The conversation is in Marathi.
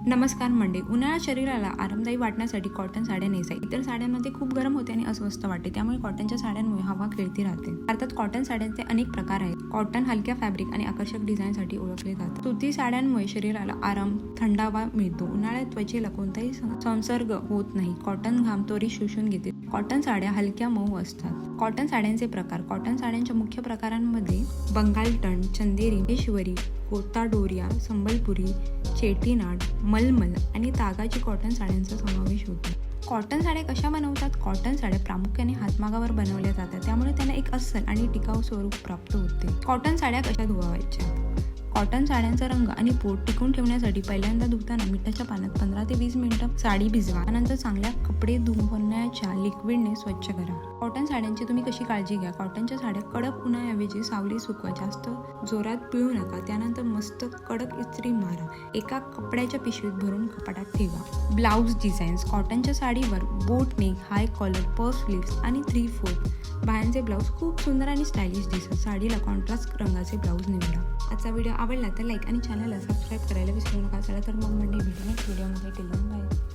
नमस्कार मंडळी. उन्हाळ्यात शरीराला आरामदायी वाटण्यासाठी कॉटन साड्या नेसा. इतर साड्यांमध्ये खूप गरम होते आणि अस्वस्थ वाटते, त्यामुळे कॉटनच्या साड्यांमुळे हवा खेळती राहते. भारतात कॉटन साड्यांचे अनेक प्रकार आहेत. कॉटन हलक्या फॅब्रिक आणि आकर्षक डिझाईनसाठी ओळखले जाते. सुती साड्यांमुळे शरीराला आराम, थंडावा मिळतो. उन्हाळ्यात त्वचेला कोणताही संसर्ग होत नाही. कॉटन घाम त्वरित शोषून घेते. कॉटन साड्या हलक्या मऊ असतात. कॉटन साड्यांचे प्रकार. कॉटन साड्यांच्या मुख्य प्रकारांमध्ये बंगालटन, चंदेरी, महेश्वरी, कोताडोरिया, संबलपुरी, चेटीनाड, मलमल आणि तागाची कॉटन साड्यांचा समावेश होतो. कॉटन साड्या कशा बनवतात? कॉटन साड्या प्रामुख्याने हातमागावर बनवल्या जातात, त्यामुळे त्यांना एक अस्सल आणि टिकाऊ स्वरूप प्राप्त होते. कॉटन साड्या कशा धुवायच्या? कॉटन साड्यांचा रंग आणि पोत टिकून ठेवण्यासाठी पहिल्यांदा धुताना मिठाच्या पाण्यात 15 ते 20 मिनिटं साडी भिजवा. त्यानंतर चांगल्या कपडे धुवण्याच्या लिक्विडने स्वच्छ करा. कॉटन साड्यांची तुम्ही कशी काळजी घ्या? कॉटनच्या साड्या कडक उन्हाऐवजी सावली सुकवा. जास्त जोरात पिळू नका. त्यानंतर मस्त कडक इस्त्री मारा. एका कपड्याच्या पिशवीत भरून कपाटात ठेवा. Blouse designs. कॉटनच्या साडीवर बोट नेक, हाय कॉलर, पफ स्लीव्स आणि 3/4 बाह्यांचे ब्लाउज खूप सुंदर आणि स्टायलिश दिसतात. साडीला कॉन्ट्रास्ट रंगाचे ब्लाउज निवडा. आजचा व्हिडिओ आवडला तर लाईक आणि चॅनलला सबस्क्राईब करायला विसरू नका. चला तर मग मंडळी, भेटू नेक्स्ट व्हिडिओमध्ये. Till then bye.